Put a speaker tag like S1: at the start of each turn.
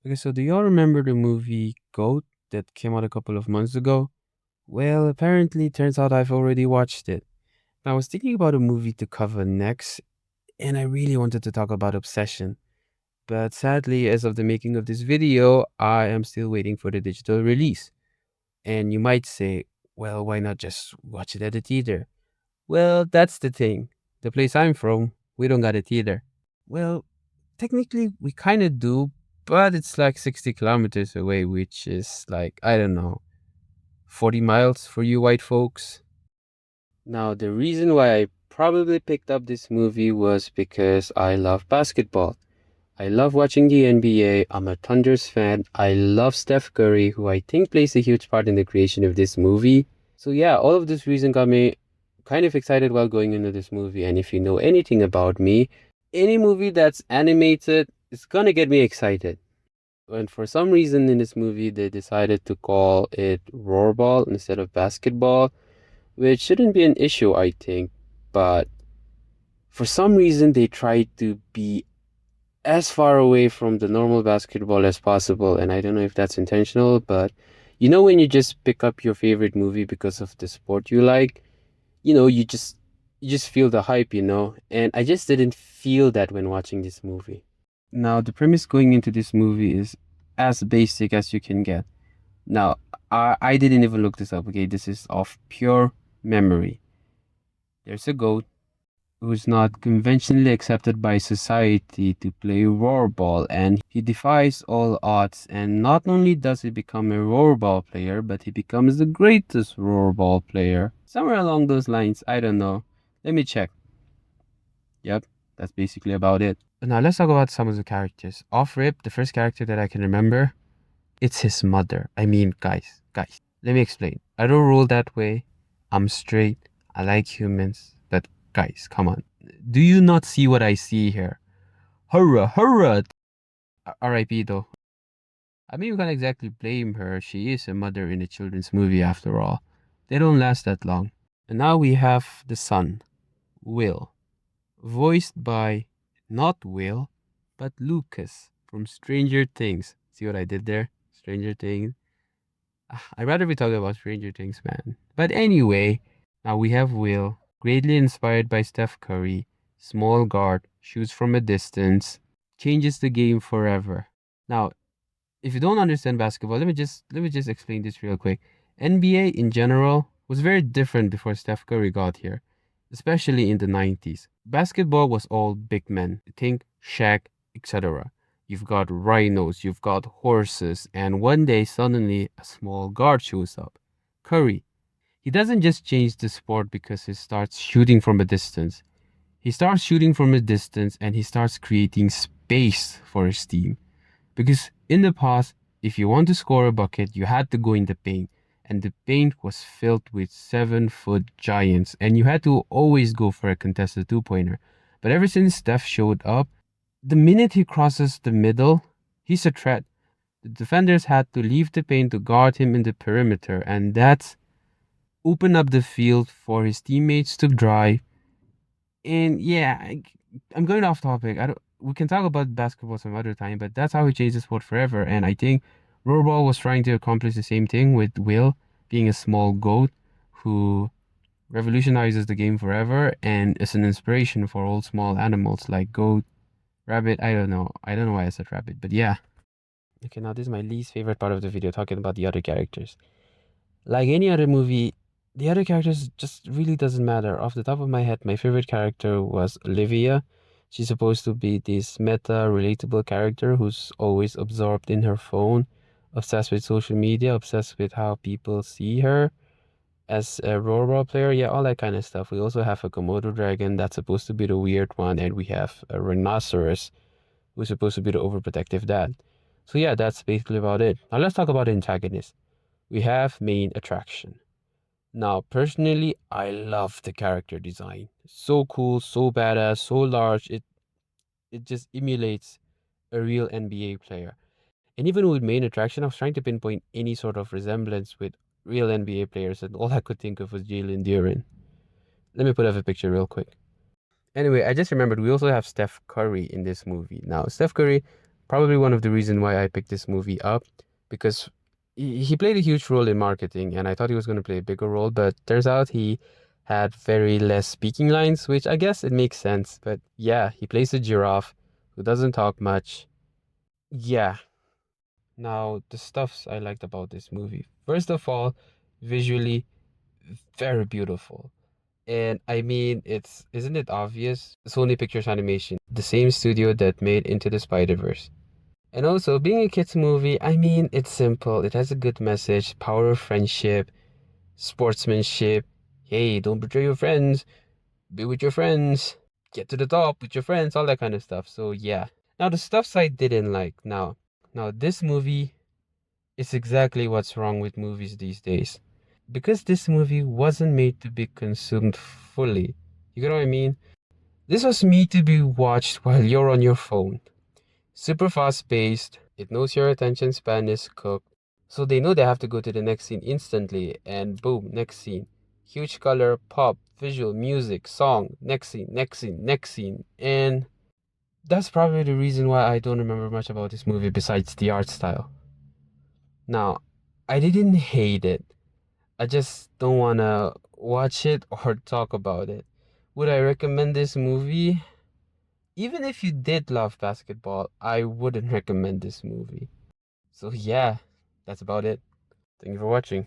S1: Okay, so do y'all remember the movie Goat that came out a couple of months ago? Well, apparently, turns out I've already watched it. I was thinking about a movie to cover next, and I really wanted to talk about Obsession. But sadly, as of the making of this video, I am still waiting for the digital release. And you might say, well, why not just watch it at the theater? Well, that's the thing. The place I'm from, we don't got a theater. Well, technically, we kind of do, but it's like 60 kilometers away, which is like, I don't know, 40 miles for you white folks. Now, the reason why I probably picked up this movie was because I love basketball. I love watching the NBA. I'm a Thunders fan. I love Steph Curry, who I think plays a huge part in the creation of this movie. So, yeah, all of this reason got me kind of excited while going into this movie. And if you know anything about me, any movie that's animated is gonna get me excited. And for some reason in this movie, they decided to call it Rollerball instead of basketball, which shouldn't be an issue, I think. But for some reason, they tried to be as far away from the normal basketball as possible. And I don't know if that's intentional, but you know, when you just pick up your favorite movie because of the sport you like, you just feel the hype, and I just didn't feel that when watching this movie. Now, the premise going into this movie is as basic as you can get. Now, I didn't even look this up, okay? This is of pure memory. There's a goat who's not conventionally accepted by society to play rollerball, and he defies all odds. And not only does he become a rollerball player, but he becomes the greatest rollerball player. Somewhere along those lines, I don't know. Let me check. Yep, that's basically about it. Now let's talk about some of the characters. Off rip, the first character that I can remember, it's his mother. I mean, guys, let me explain. I don't rule that way. I'm straight. I like humans. But guys, come on. Do you not see what I see here? Hurrah, hurrah! R.I.P. though. I mean, you can't exactly blame her. She is a mother in a children's movie after all. They don't last that long. And now we have the son, Will, voiced by not Will, but Lucas from Stranger Things. See what I did there? Stranger Things. I'd rather be talking about Stranger Things, man. But anyway, now we have Will, greatly inspired by Steph Curry, small guard, shoots from a distance, changes the game forever. Now, if you don't understand basketball, let me just explain this real quick. NBA in general was very different before Steph Curry got here, especially in the 90s. Basketball was all big men. Think Shaq, etc. You've got rhinos, you've got horses, and one day suddenly a small guard shows up. Curry. He doesn't just change the sport because he starts shooting from a distance. He starts shooting from a distance and he starts creating space for his team. Because in the past, if you want to score a bucket, you had to go in the paint. And the paint was filled with 7-foot giants, and you had to always go for a contested 2 pointer. But ever since Steph showed up, the minute he crosses the middle, he's a threat. The defenders had to leave the paint to guard him in the perimeter, and that's open up the field for his teammates to drive. And yeah, I'm going off topic. I don't. We can talk about basketball some other time, but that's how he changed the sport forever. And I think Rollerball was trying to accomplish the same thing with Will being a small goat who revolutionizes the game forever and is an inspiration for all small animals like goat, rabbit. I don't know. I don't know why I said rabbit, but yeah. Okay, now this is my least favorite part of the video, talking about the other characters. Like any other movie, the other characters just really doesn't matter. Off the top of my head, my favorite character was Olivia. She's supposed to be this meta relatable character who's always absorbed in her phone, obsessed with social media, obsessed with how people see her as a role player. Yeah, all that kind of stuff. We also have a Komodo dragon that's supposed to be the weird one, and we have a rhinoceros who's supposed to be the overprotective dad. So yeah, that's basically about it. Now let's talk about the antagonist. We have main attraction. Now, personally, I love the character design. So cool, so badass, so large. It just emulates a real NBA player. And even with main attraction, I was trying to pinpoint any sort of resemblance with real NBA players, and all I could think of was Jalen Duren. Let me put up a picture real quick. Anyway, I just remembered we also have Steph Curry in this movie. Now, Steph Curry, probably one of the reasons why I picked this movie up because he played a huge role in marketing, and I thought he was going to play a bigger role, but turns out he had very less speaking lines, which I guess it makes sense. But yeah, he plays a giraffe who doesn't talk much. Yeah. Now, the stuffs I liked about this movie. First of all, visually very beautiful. And I mean, it's isn't it obvious? Sony Pictures Animation, the same studio that made Into the Spider-Verse. And also, being a kids movie, I mean, it's simple. It has a good message, power of friendship, sportsmanship. Hey, don't betray your friends. Be with your friends. Get to the top with your friends, all that kind of stuff. So yeah. Now the stuffs I didn't like. Now this movie is exactly what's wrong with movies these days. Because this movie wasn't made to be consumed fully. You get what I mean? This was made to be watched while you're on your phone. Super fast paced, it knows your attention span is cooked, so they know they have to go to the next scene instantly, and boom, next scene. Huge color, pop, visual, music, song, next scene, next scene, next scene, and that's probably the reason why I don't remember much about this movie besides the art style. Now, I didn't hate it. I just don't wanna watch it or talk about it. Would I recommend this movie? Even if you did love basketball, I wouldn't recommend this movie. So yeah, that's about it. Thank you for watching.